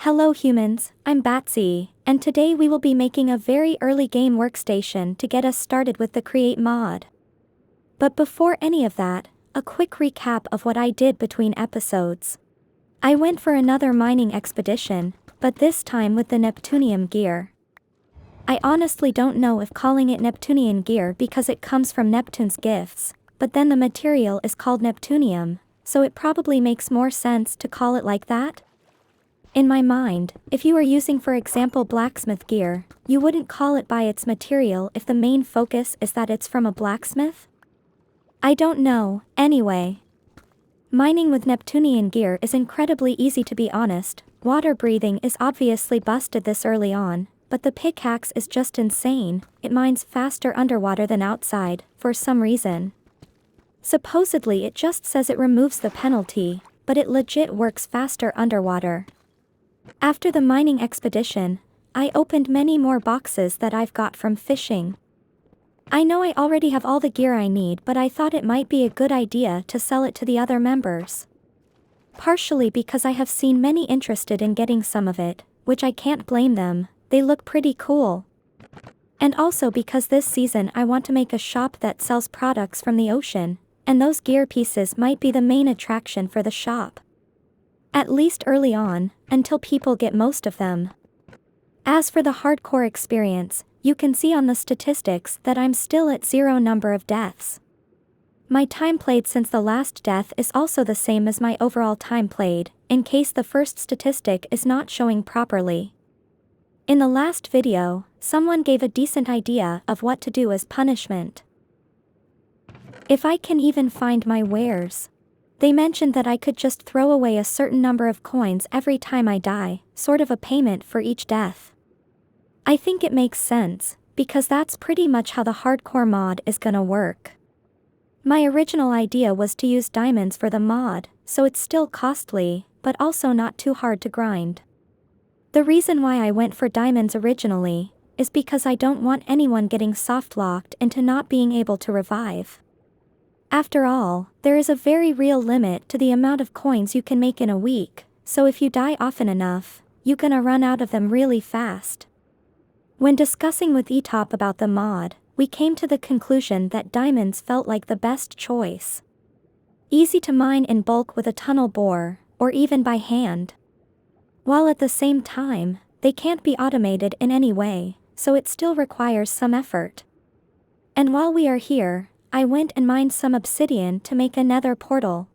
Hello humans, I'm 𝐋𝐢𝐧𝐤𝐬, and today we will be making a very early game workstation to get us started with the Create mod. But before any of that, a quick recap of what I did between episodes. I went for another mining expedition, but this time with the Neptunium gear. I honestly don't know if calling it Neptunian gear because it comes from Neptune's gifts, but then the material is called Neptunium, so it probably makes more sense to call it like that. In my mind, if you are using for example blacksmith gear, you wouldn't call it by its material if the main focus is that it's from a blacksmith? I don't know, anyway. Mining with Neptunian gear is incredibly easy to be honest. Water breathing is obviously busted this early on, but the pickaxe is just insane. It mines faster underwater than outside, for some reason. Supposedly it just says it removes the penalty, but it legit works faster underwater. After the mining expedition, I opened many more boxes that I've got from fishing. I know I already have all the gear I need, but I thought it might be a good idea to sell it to the other members. Partially because I have seen many interested in getting some of it, which I can't blame them, they look pretty cool. And also because this season I want to make a shop that sells products from the ocean, and those gear pieces might be the main attraction for the shop. At least early on, until people get most of them. As for the hardcore experience, you can see on the statistics that I'm still at 0 number of deaths. My time played since the last death is also the same as my overall time played, in case the first statistic is not showing properly. In the last video, someone gave a decent idea of what to do as punishment. If I can even find my wares. They mentioned that I could just throw away a certain number of coins every time I die, sort of a payment for each death. I think it makes sense, because that's pretty much how the hardcore mod is gonna work. My original idea was to use diamonds for the mod, so it's still costly, but also not too hard to grind. The reason why I went for diamonds originally, is because I don't want anyone getting soft-locked into not being able to revive. After all, there is a very real limit to the amount of coins you can make in a week, so if you die often enough, you're gonna run out of them really fast. When discussing with 𝐋𝐢𝐧𝐤𝐬 about the mod, we came to the conclusion that diamonds felt like the best choice. Easy to mine in bulk with a tunnel bore, or even by hand. While at the same time, they can't be automated in any way, so it still requires some effort. And while we are here, I went and mined some obsidian to make a nether portal.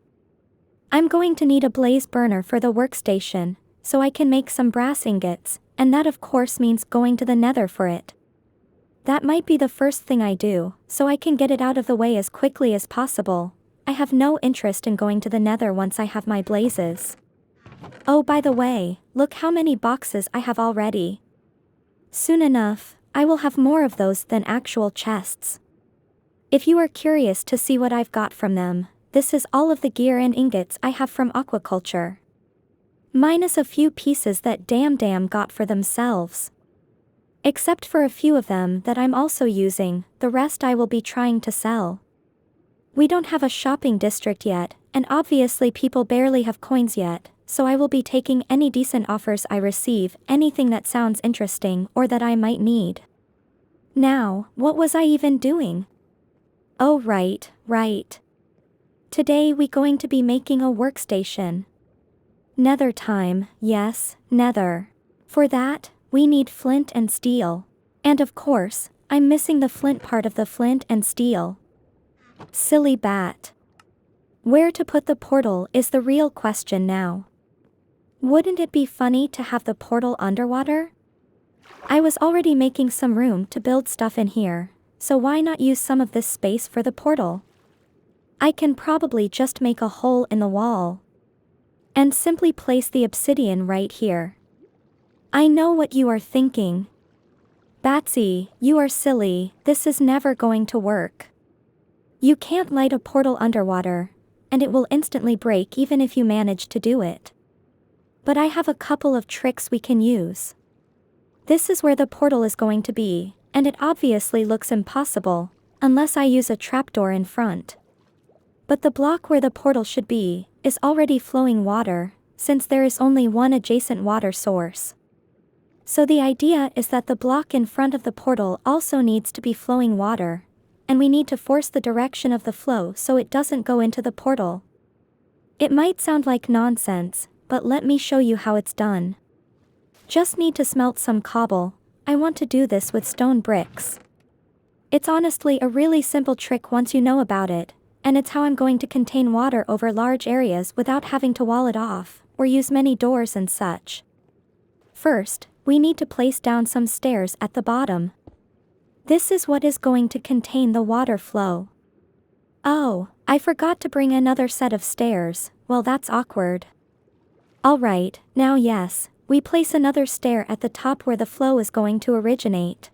I'm going to need a blaze burner for the workstation, so I can make some brass ingots, and that of course means going to the nether for it. That might be the first thing I do, so I can get it out of the way as quickly as possible. I have no interest in going to the nether once I have my blazes. Oh, by the way, look how many boxes I have already. Soon enough, I will have more of those than actual chests. If you are curious to see what I've got from them, this is all of the gear and ingots I have from aquaculture. Minus a few pieces that Damn got for themselves. Except for a few of them that I'm also using, the rest I will be trying to sell. We don't have a shopping district yet, and obviously people barely have coins yet, so I will be taking any decent offers I receive, anything that sounds interesting or that I might need. Now, what was I even doing? Oh right. Today we going to be making a workstation. Nether time, yes, nether. For that, we need flint and steel. And of course, I'm missing the flint part of the flint and steel. Silly bat. Where to put the portal is the real question now. Wouldn't it be funny to have the portal underwater? I was already making some room to build stuff in here. So why not use some of this space for the portal? I can probably just make a hole in the wall. And simply place the obsidian right here. I know what you are thinking. 𝐋𝐢𝐧𝐤𝐬, you are silly, this is never going to work. You can't light a portal underwater, and it will instantly break even if you manage to do it. But I have a couple of tricks we can use. This is where the portal is going to be. And it obviously looks impossible, unless I use a trapdoor in front. But the block where the portal should be, is already flowing water, since there is only one adjacent water source. So the idea is that the block in front of the portal also needs to be flowing water, and we need to force the direction of the flow so it doesn't go into the portal. It might sound like nonsense, but let me show you how it's done. Just need to smelt some cobble. I want to do this with stone bricks. It's honestly a really simple trick once you know about it, and it's how I'm going to contain water over large areas without having to wall it off, or use many doors and such. First, we need to place down some stairs at the bottom. This is what is going to contain the water flow. Oh, I forgot to bring another set of stairs. Well, that's awkward. Alright, now yes, we place another stair at the top where the flow is going to originate.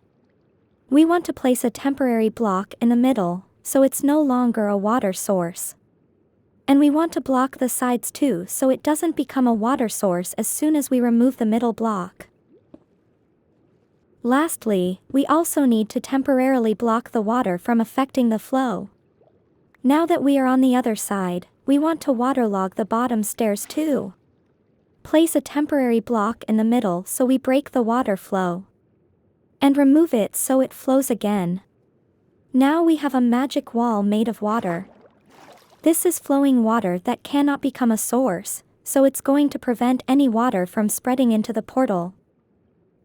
We want to place a temporary block in the middle, so it's no longer a water source. And we want to block the sides too so it doesn't become a water source as soon as we remove the middle block. Lastly, we also need to temporarily block the water from affecting the flow. Now that we are on the other side, we want to waterlog the bottom stairs too. Place a temporary block in the middle so we break the water flow. And remove it so it flows again. Now we have a magic wall made of water. This is flowing water that cannot become a source, so it's going to prevent any water from spreading into the portal.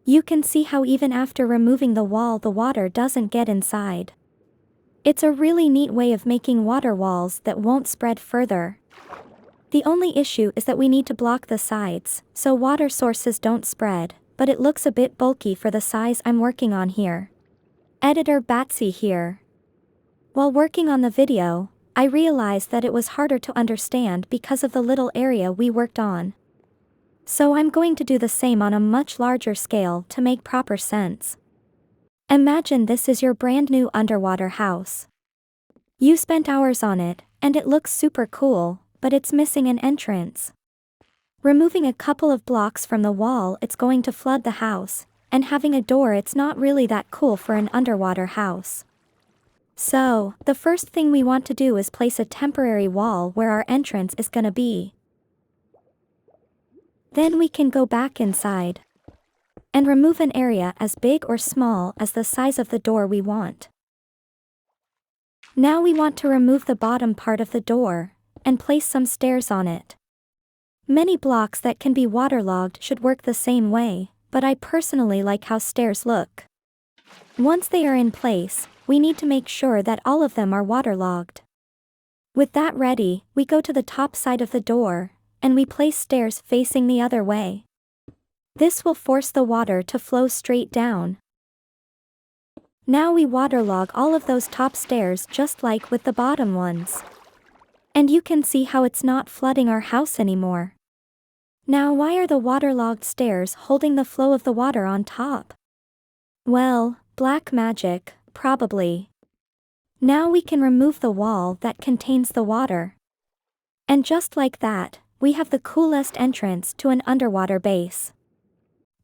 You can see how even after removing the wall the water doesn't get inside. It's a really neat way of making water walls that won't spread further. The only issue is that we need to block the sides, so water sources don't spread, but it looks a bit bulky for the size I'm working on here. Editor 𝐋𝐢𝐧𝐤𝐬 here. While working on the video, I realized that it was harder to understand because of the little area we worked on. So I'm going to do the same on a much larger scale to make proper sense. Imagine this is your brand new underwater house. You spent hours on it, and it looks super cool, but it's missing an entrance. Removing a couple of blocks from the wall, it's going to flood the house, and having a door, it's not really that cool for an underwater house. So, the first thing we want to do is place a temporary wall where our entrance is gonna be. Then we can go back inside and remove an area as big or small as the size of the door we want. Now we want to remove the bottom part of the door and place some stairs on it. Many blocks that can be waterlogged should work the same way, but I personally like how stairs look. Once they are in place, we need to make sure that all of them are waterlogged. With that ready, we go to the top side of the door, and we place stairs facing the other way. This will force the water to flow straight down. Now we waterlog all of those top stairs just like with the bottom ones. And you can see how it's not flooding our house anymore. Now why are the waterlogged stairs holding the flow of the water on top? Well, black magic, probably. Now we can remove the wall that contains the water. And just like that, we have the coolest entrance to an underwater base.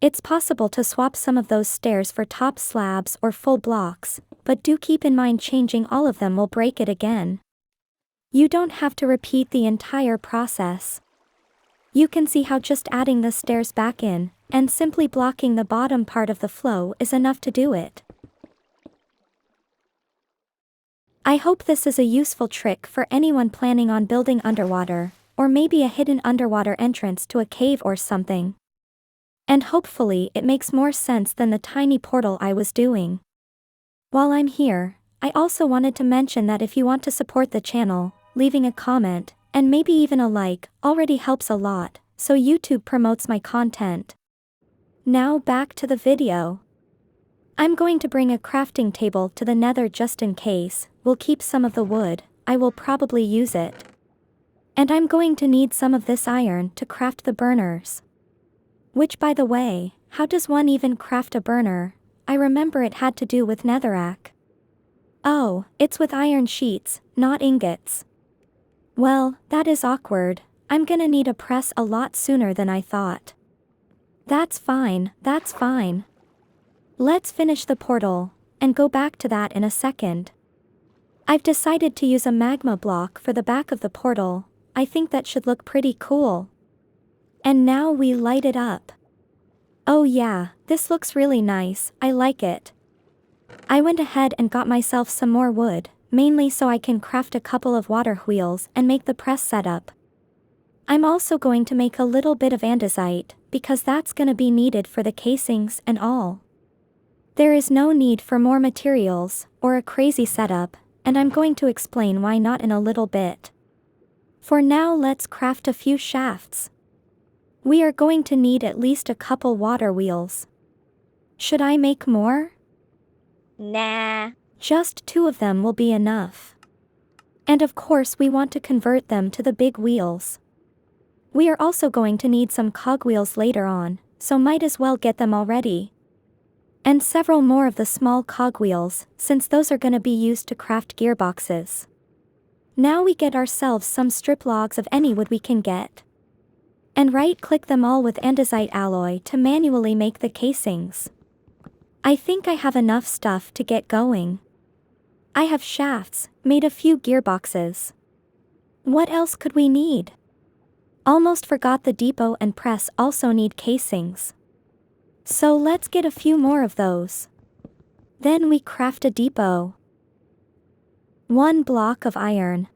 It's possible to swap some of those stairs for top slabs or full blocks, but do keep in mind changing all of them will break it again. You don't have to repeat the entire process. You can see how just adding the stairs back in, and simply blocking the bottom part of the flow is enough to do it. I hope this is a useful trick for anyone planning on building underwater, or maybe a hidden underwater entrance to a cave or something. And hopefully it makes more sense than the tiny portal I was doing. While I'm here, I also wanted to mention that if you want to support the channel, leaving a comment, and maybe even a like, already helps a lot, so YouTube promotes my content. Now back to the video. I'm going to bring a crafting table to the nether just in case. We'll keep some of the wood, I will probably use it. And I'm going to need some of this iron to craft the burners. Which, by the way, how does one even craft a burner? I remember it had to do with netherrack. Oh, it's with iron sheets, not ingots. Well, that is awkward. I'm gonna need a press a lot sooner than I thought. That's fine, that's fine. Let's finish the portal, and go back to that in a second. I've decided to use a magma block for the back of the portal. I think that should look pretty cool. And now we light it up. Oh yeah, this looks really nice, I like it. I went ahead and got myself some more wood, mainly so I can craft a couple of water wheels and make the press setup. I'm also going to make a little bit of andesite, because that's gonna be needed for the casings and all. There is no need for more materials, or a crazy setup, and I'm going to explain why not in a little bit. For now, let's craft a few shafts. We are going to need at least a couple water wheels. Should I make more? Nah. Just 2 of them will be enough. And of course we want to convert them to the big wheels. We are also going to need some cogwheels later on, so might as well get them already. And several more of the small cogwheels, since those are gonna be used to craft gearboxes. Now we get ourselves some strip logs of any wood we can get. And right-click them all with andesite alloy to manually make the casings. I think I have enough stuff to get going. I have shafts, made a few gearboxes. What else could we need? Almost forgot the depot and press also need casings. So let's get a few more of those. Then we craft a depot. 1 block of iron.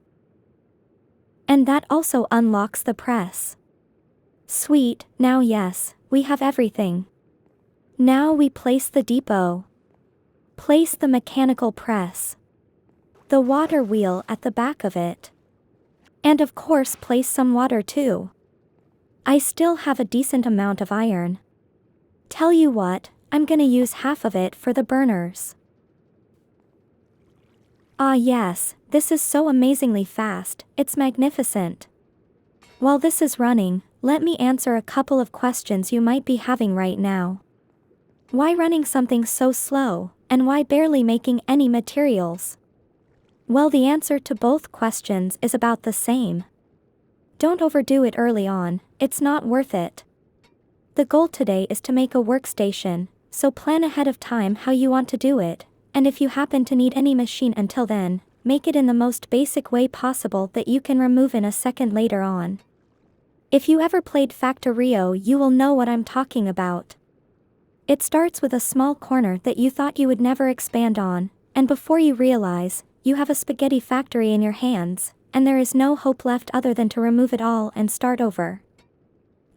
And that also unlocks the press. Sweet, now yes, we have everything. Now we place the depot. Place the mechanical press. The water wheel at the back of it. And of course place some water too. I still have a decent amount of iron. Tell you what, I'm gonna use half of it for the burners. Ah yes, this is so amazingly fast, it's magnificent. While this is running, let me answer a couple of questions you might be having right now. Why running something so slow, and why barely making any materials? Well, the answer to both questions is about the same. Don't overdo it early on, it's not worth it. The goal today is to make a workstation, so plan ahead of time how you want to do it, and if you happen to need any machine until then, make it in the most basic way possible that you can remove in a second later on. If you ever played Factorio, you will know what I'm talking about. It starts with a small corner that you thought you would never expand on, and before you realize, you have a spaghetti factory in your hands, and there is no hope left other than to remove it all and start over.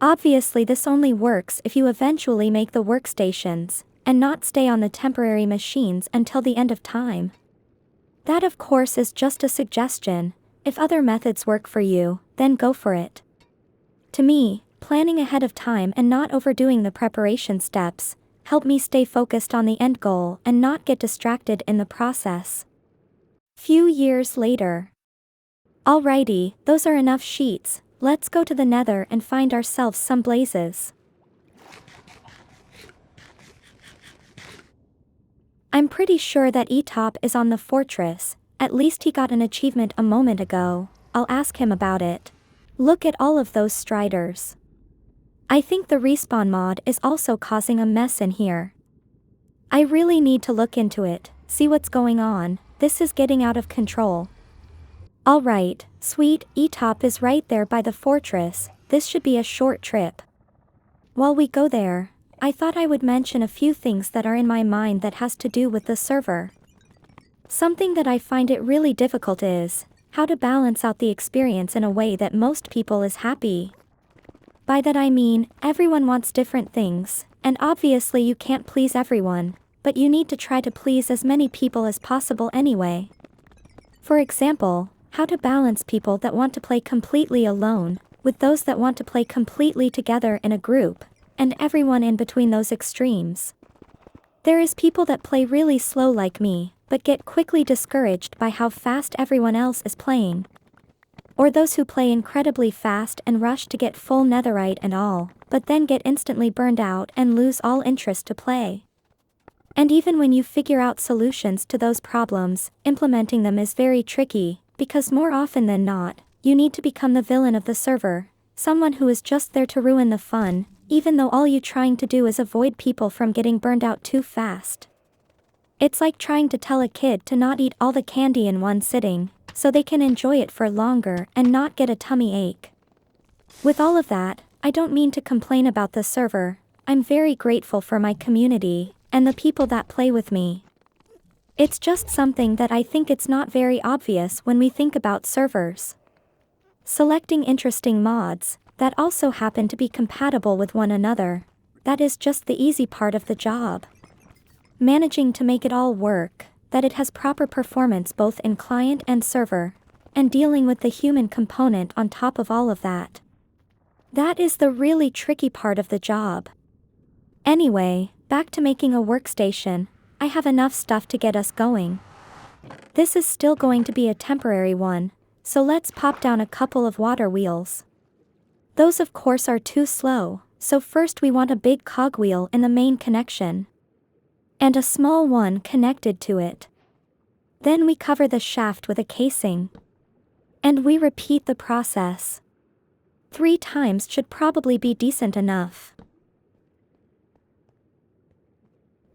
Obviously this only works if you eventually make the workstations, and not stay on the temporary machines until the end of time. That of course is just a suggestion. If other methods work for you, then go for it. To me, planning ahead of time and not overdoing the preparation steps, help me stay focused on the end goal and not get distracted in the process. Few years later. Alrighty, those are enough sheets, let's go to the Nether and find ourselves some blazes. I'm pretty sure that 𝐋𝐤𝐬 is on the fortress, at least he got an achievement a moment ago, I'll ask him about it. Look at all of those striders. I think the respawn mod is also causing a mess in here. I really need to look into it, see what's going on, this is getting out of control. Alright, sweet, 𝐋𝐤𝐬 is right there by the fortress, this should be a short trip. While we go there, I thought I would mention a few things that are in my mind that has to do with the server. Something that I find it really difficult is how to balance out the experience in a way that most people is happy. By that I mean, everyone wants different things, and obviously you can't please everyone, but you need to try to please as many people as possible anyway. For example, how to balance people that want to play completely alone, with those that want to play completely together in a group, and everyone in between those extremes. There is people that play really slow like me, but get quickly discouraged by how fast everyone else is playing. Or those who play incredibly fast and rush to get full netherite and all, but then get instantly burned out and lose all interest to play. And even when you figure out solutions to those problems, implementing them is very tricky, because more often than not, you need to become the villain of the server, someone who is just there to ruin the fun, even though all you're trying to do is avoid people from getting burned out too fast. It's like trying to tell a kid to not eat all the candy in one sitting, so they can enjoy it for longer and not get a tummy ache. With all of that, I don't mean to complain about the server. I'm very grateful for my community, and the people that play with me. It's just something that I think it's not very obvious when we think about servers. Selecting interesting mods, that also happen to be compatible with one another. That is just the easy part of the job. Managing to make it all work, that it has proper performance both in client and server, and dealing with the human component on top of all of that. That is the really tricky part of the job. Anyway, back to making a workstation. I have enough stuff to get us going. This is still going to be a temporary one, so let's pop down a couple of water wheels. Those of course are too slow, so first we want a big cogwheel in the main connection. And a small one connected to it. Then we cover the shaft with a casing. And we repeat the process. 3 times should probably be decent enough.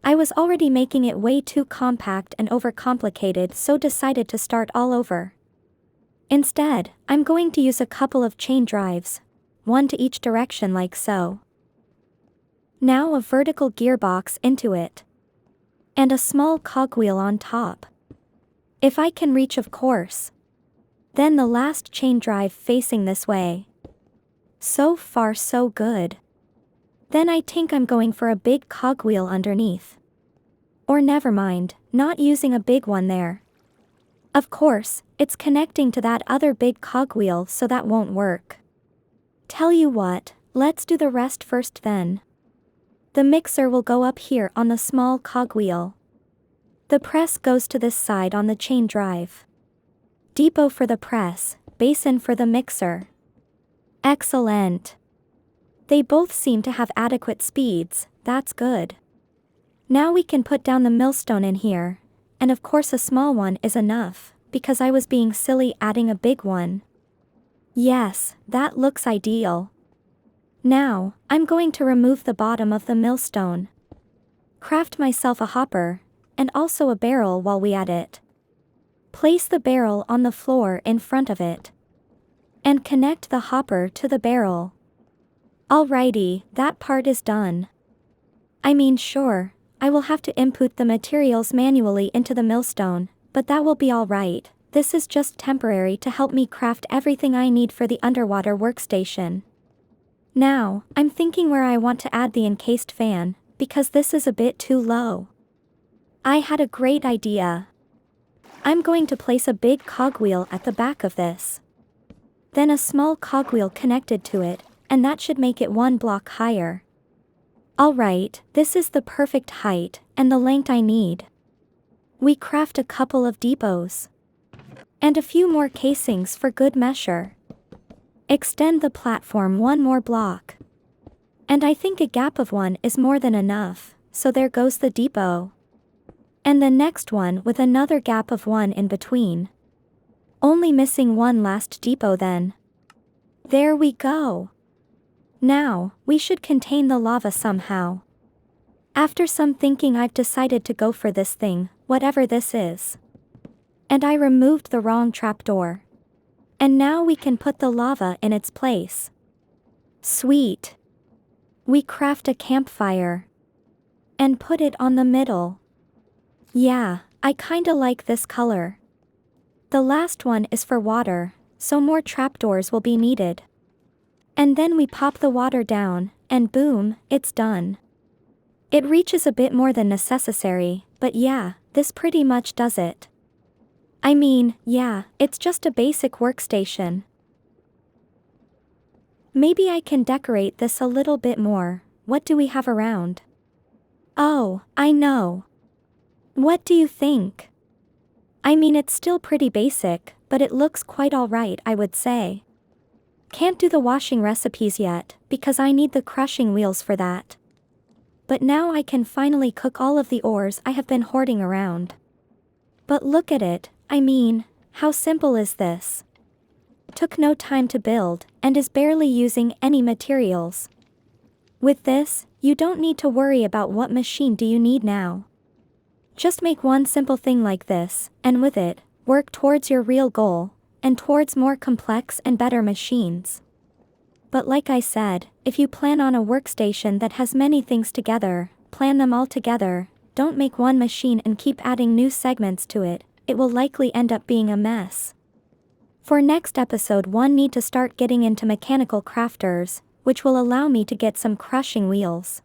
I was already making it way too compact and overcomplicated, so decided to start all over. Instead, I'm going to use a couple of chain drives, one to each direction like so. Now a vertical gearbox into it. And a small cogwheel on top. If I can reach, of course. Then the last chain drive facing this way. So far so good. Then I think I'm going for a big cogwheel underneath. Or never mind, not using a big one there. Of course, it's connecting to that other big cogwheel, so that won't work. Tell you what, let's do the rest first then. The mixer will go up here on the small cogwheel. The press goes to this side on the chain drive. Depot for the press, basin for the mixer. Excellent. They both seem to have adequate speeds, that's good. Now we can put down the millstone in here, and of course a small one is enough, because I was being silly adding a big one. Yes, that looks ideal. Now, I'm going to remove the bottom of the millstone. Craft myself a hopper, and also a barrel while we add it. Place the barrel on the floor in front of it. And connect the hopper to the barrel. Alrighty, that part is done. I mean sure, I will have to input the materials manually into the millstone, but that will be alright. This is just temporary to help me craft everything I need for the underwater workstation. Now, I'm thinking where I want to add the encased fan, because this is a bit too low. I had a great idea. I'm going to place a big cogwheel at the back of this. Then a small cogwheel connected to it, and that should make it 1 block higher. Alright, this is the perfect height, and the length I need. We craft a couple of depots. And a few more casings for good measure. Extend the platform 1 more block. And I think a gap of 1 is more than enough, so there goes the depot. And the next one with another gap of 1 in between. Only missing 1 last depot then. There we go. Now, we should contain the lava somehow. After some thinking I've decided to go for this thing, whatever this is. And I removed the wrong trapdoor. And now we can put the lava in its place. Sweet. We craft a campfire. And put it on the middle. Yeah, I kinda like this color. The last one is for water, so more trapdoors will be needed. And then we pop the water down, and boom, it's done. It reaches a bit more than necessary, but yeah, this pretty much does it. I mean, yeah, it's just a basic workstation. Maybe I can decorate this a little bit more. What do we have around? Oh, I know. What do you think? I mean, it's still pretty basic, but it looks quite alright, I would say. Can't do the washing recipes yet, because I need the crushing wheels for that. But now I can finally cook all of the ores I have been hoarding around. But look at it, I mean, how simple is this? Took no time to build, and is barely using any materials. With this, you don't need to worry about what machine do you need now. Just make one simple thing like this, and with it, work towards your real goal, and towards more complex and better machines. But like I said, if you plan on a workstation that has many things together, plan them all together, don't make one machine and keep adding new segments to it, it will likely end up being a mess. For next episode one need to start getting into mechanical crafters, which will allow me to get some crushing wheels.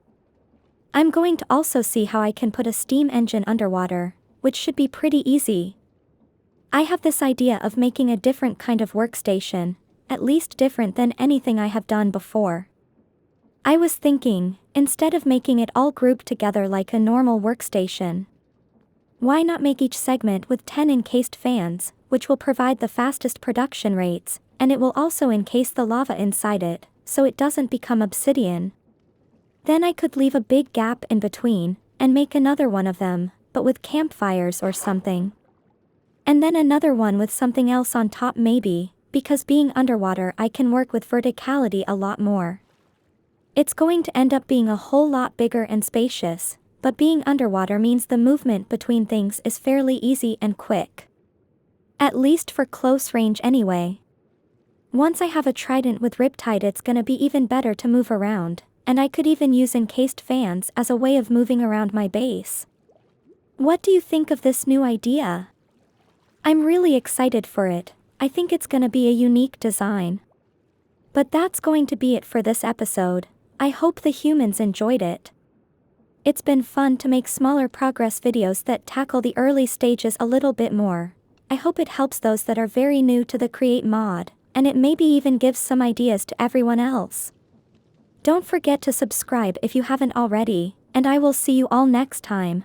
I'm going to also see how I can put a steam engine underwater, which should be pretty easy. I have this idea of making a different kind of workstation, at least different than anything I have done before. I was thinking, instead of making it all grouped together like a normal workstation, why not make each segment with 10 encased fans, which will provide the fastest production rates, and it will also encase the lava inside it, so it doesn't become obsidian. Then I could leave a big gap in between, and make another one of them, but with campfires or something. And then another one with something else on top maybe, because being underwater I can work with verticality a lot more. It's going to end up being a whole lot bigger and spacious, but being underwater means the movement between things is fairly easy and quick. At least for close range anyway. Once I have a trident with riptide it's gonna be even better to move around, and I could even use encased fans as a way of moving around my base. What do you think of this new idea? I'm really excited for it. I think it's gonna be a unique design. But that's going to be it for this episode. I hope the humans enjoyed it. It's been fun to make smaller progress videos that tackle the early stages a little bit more. I hope it helps those that are very new to the Create mod, and it maybe even gives some ideas to everyone else. Don't forget to subscribe if you haven't already, and I will see you all next time.